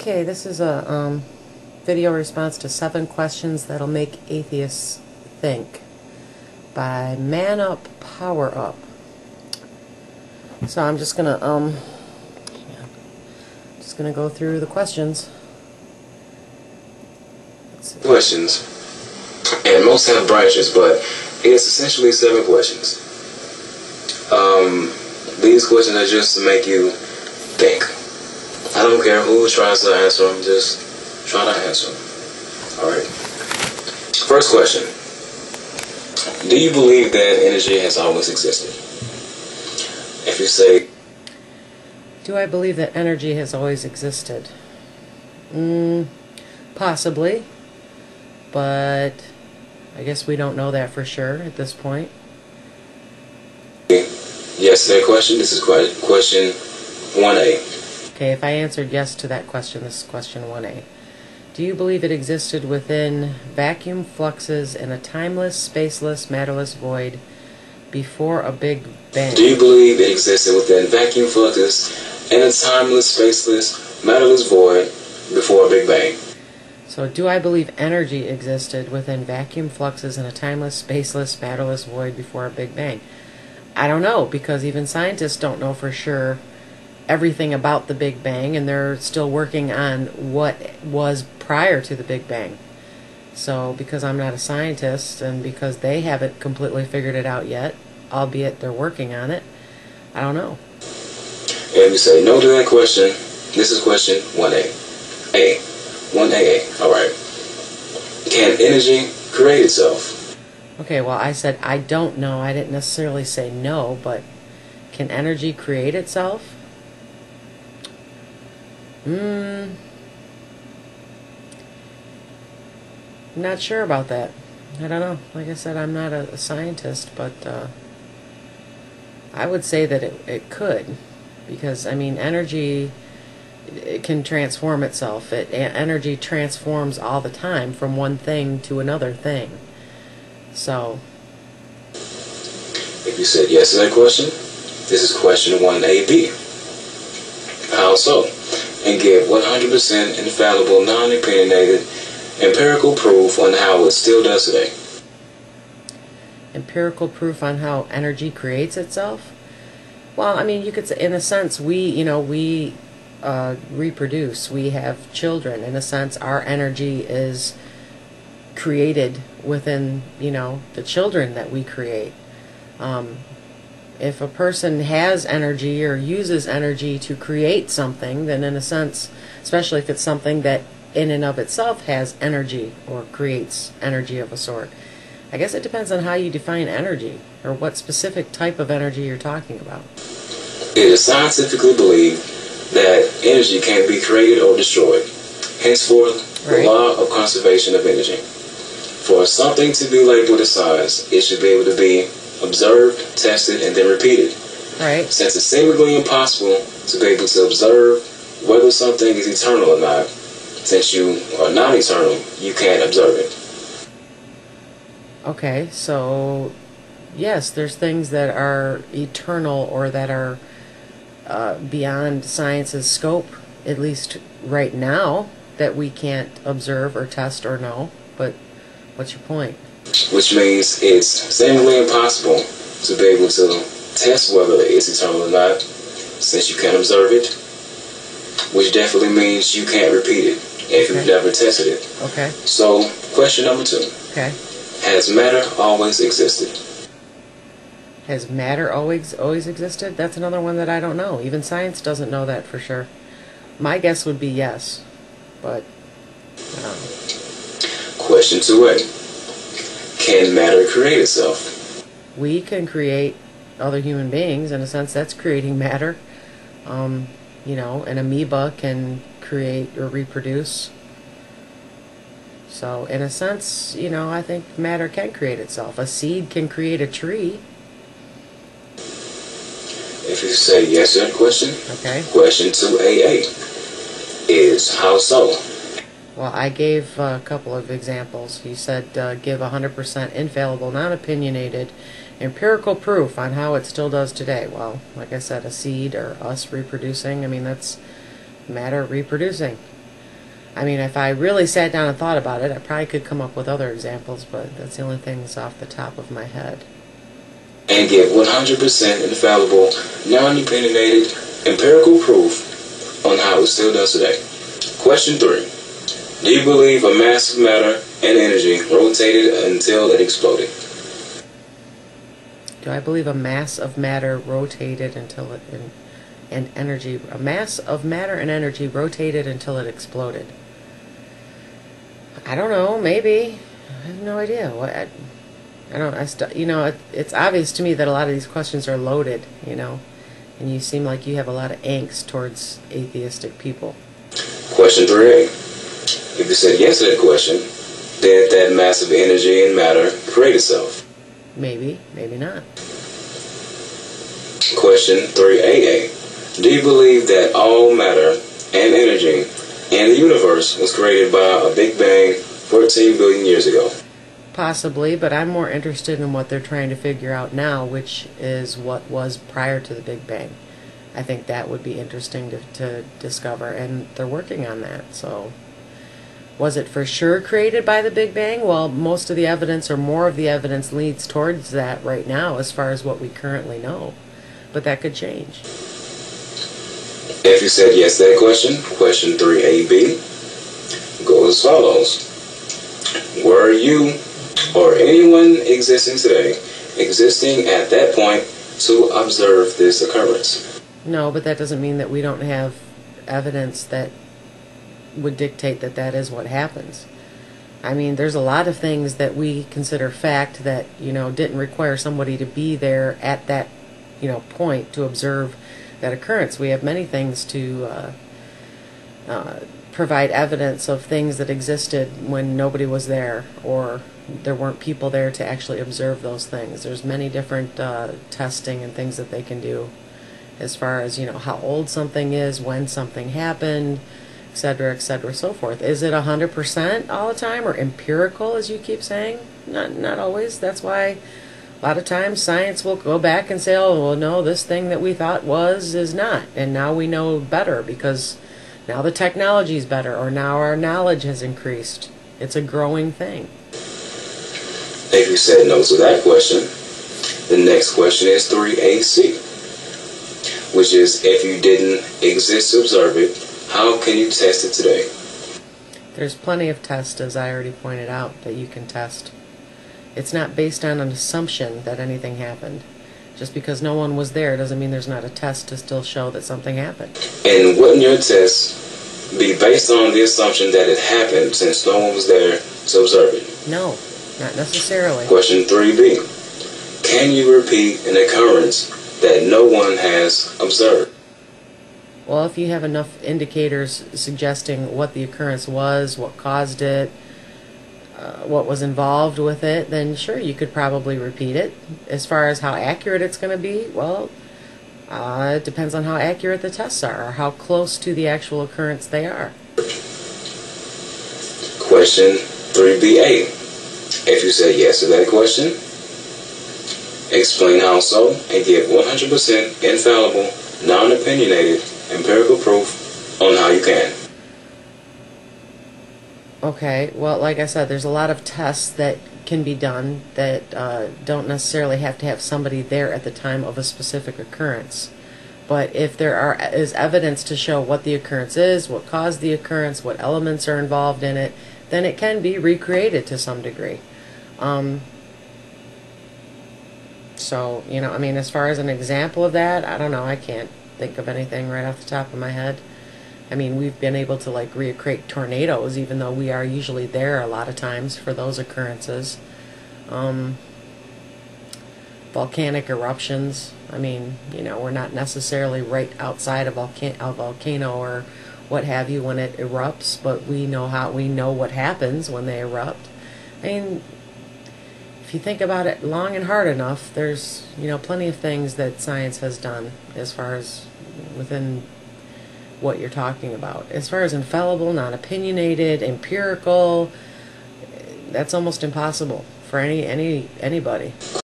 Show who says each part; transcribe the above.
Speaker 1: Okay, this is a video response to 7 questions that'll make atheists think by manuppowerup. So I'm just gonna go through the questions.
Speaker 2: Questions, and most have branches, but it's essentially 7 questions. These questions are just to make you think. I don't care who tries to answer them, just try to answer them. Alright. First question. Do you believe that energy has always existed? If you say,
Speaker 1: do I believe that energy has always existed? Possibly, but I guess we don't know that for sure at this point.
Speaker 2: Yes to that question. This is question 1A.
Speaker 1: Okay, if I answered yes to that question, this is question 1A. Do you believe it existed within vacuum fluxes in a timeless, spaceless, matterless void before a Big Bang?
Speaker 2: Do you believe it existed within vacuum fluxes in a timeless, spaceless, matterless void before a Big Bang?
Speaker 1: So, do I believe energy existed within vacuum fluxes in a timeless, spaceless, matterless void before a Big Bang? I don't know, because even scientists don't know for sure everything about the Big Bang, and they're still working on what was prior to the Big Bang. So, because I'm not a scientist, and because they haven't completely figured it out yet, albeit they're working on it, I don't know.
Speaker 2: And you say no to that question. This is question 1A. 1AA. Alright. Can energy create itself?
Speaker 1: Okay, well, I said I don't know. I didn't necessarily say no, but can energy create itself? I'm not sure about that. I don't know. Like I said, I'm not a scientist, but I would say that it could, because I mean, energy, it can transform itself. Energy transforms all the time from one thing to another thing. So,
Speaker 2: if you said yes to that question, this is question 1AB. How so? And give 100% infallible, non-opinionated, empirical proof on how it still does today.
Speaker 1: Empirical proof on how energy creates itself? Well, I mean, you could say, in a sense, we reproduce. We have children. In a sense, our energy is created within, the children that we create. If a person has energy or uses energy to create something, then in a sense, especially if it's something that in and of itself has energy or creates energy of a sort, I guess it depends on how you define energy or what specific type of energy you're talking about.
Speaker 2: It is scientifically believed that energy can't be created or destroyed. Henceforth, the law of conservation of energy. For something to be labeled as science, it should be able to be observed, tested, and then repeated.
Speaker 1: Right.
Speaker 2: Since it's seemingly impossible to be able to observe whether something is eternal or not, since you are not eternal, you can't observe it.
Speaker 1: Okay, so yes, there's things that are eternal or that are beyond science's scope, at least right now, that we can't observe or test or know. But what's your point?
Speaker 2: Which means it's seemingly impossible to be able to test whether it's eternal or not, since you can't observe it, which definitely means you can't repeat it if you've never tested it.
Speaker 1: Okay.
Speaker 2: So, question number 2.
Speaker 1: Okay.
Speaker 2: Has matter always existed?
Speaker 1: Has matter always existed? That's another one that I don't know. Even science doesn't know that for sure. My guess would be yes, but I don't know.
Speaker 2: Question 2A. Can matter create itself?
Speaker 1: We can create other human beings. In a sense, that's creating matter. An amoeba can create or reproduce. So, in a sense, I think matter can create itself. A seed can create a tree.
Speaker 2: If you say yes to that question,
Speaker 1: okay.
Speaker 2: Question 2AA is how so?
Speaker 1: Well, I gave a couple of examples. You said give 100% infallible, non-opinionated, empirical proof on how it still does today. Well, like I said, a seed or us reproducing, I mean, that's matter reproducing. I mean, if I really sat down and thought about it, I probably could come up with other examples, but that's the only things off the top of my head.
Speaker 2: And get 100% infallible, non-opinionated, empirical proof on how it's still done today. Question 3. Do you believe a mass of matter and energy rotated until it exploded?
Speaker 1: Do I believe a mass of matter rotated until it... a mass of matter and energy rotated until it exploded? I don't know, maybe. I have no idea. It's obvious to me that a lot of these questions are loaded, and you seem like you have a lot of angst towards atheistic people. Question
Speaker 2: 3A. If you said yes to that question, did that massive energy and matter create itself?
Speaker 1: Maybe, maybe not.
Speaker 2: Question 3AA. Do you believe that all matter and energy in the universe was created by a Big Bang 14 billion years ago?
Speaker 1: Possibly, but I'm more interested in what they're trying to figure out now, which is what was prior to the Big Bang. I think that would be interesting to discover, and they're working on that. So, was it for sure created by the Big Bang? Well, most of the evidence, or more of the evidence, leads towards that right now as far as what we currently know. But that could change.
Speaker 2: If you said yes to that question, question 3AB goes as follows. Were you or anyone existing today existing at that point to observe this occurrence?
Speaker 1: No, but that doesn't mean that we don't have evidence that would dictate that that is what happens. I mean, there's a lot of things that we consider fact that, didn't require somebody to be there at that, point to observe that occurrence. We have many things to provide evidence of things that existed when nobody was there, or there weren't people there to actually observe those things. There's many different testing and things that they can do as far as, how old something is, when something happened, etc., so forth. Is it 100% all the time, or empirical, as you keep saying? Not always. That's why a lot of times science will go back and say, oh, well, no, this thing that we thought is not. And now we know better because now the technology is better, or now our knowledge has increased. It's a growing thing.
Speaker 2: If you said no to that question, the next question is 3AC, which is, if you didn't exist to observe it, how can you test it today?
Speaker 1: There's plenty of tests, as I already pointed out, that you can test. It's not based on an assumption that anything happened. Just because no one was there doesn't mean there's not a test to still show that something happened. And
Speaker 2: wouldn't your test be based on the assumption that it happened since no one was there to observe it?
Speaker 1: No, not necessarily.
Speaker 2: Question 3B. Can you repeat an occurrence that no one has observed?
Speaker 1: Well, if you have enough indicators suggesting what the occurrence was, what caused it, what was involved with it, then sure, you could probably repeat it. As far as how accurate it's going to be, well, it depends on how accurate the tests are, or how close to the actual occurrence they are.
Speaker 2: Question 3BA. If you say yes to that question, explain how so, and give 100% infallible, non-opinionated, empirical proof on how you can.
Speaker 1: Okay, well, like I said, there's a lot of tests that can be done that don't necessarily have to have somebody there at the time of a specific occurrence. But if there is evidence to show what the occurrence is, what caused the occurrence, what elements are involved in it, then it can be recreated to some degree. So, I mean, as far as an example of that, I don't know, I can't think of anything right off the top of my head. I mean, we've been able to recreate tornadoes, even though we are usually there a lot of times for those occurrences. Volcanic eruptions. I mean, we're not necessarily right outside a volcano or what have you when it erupts, but we know what happens when they erupt. I mean, if you think about it long and hard enough, there's plenty of things that science has done as far as within what you're talking about. As far as infallible, non-opinionated, empirical, that's almost impossible for anybody.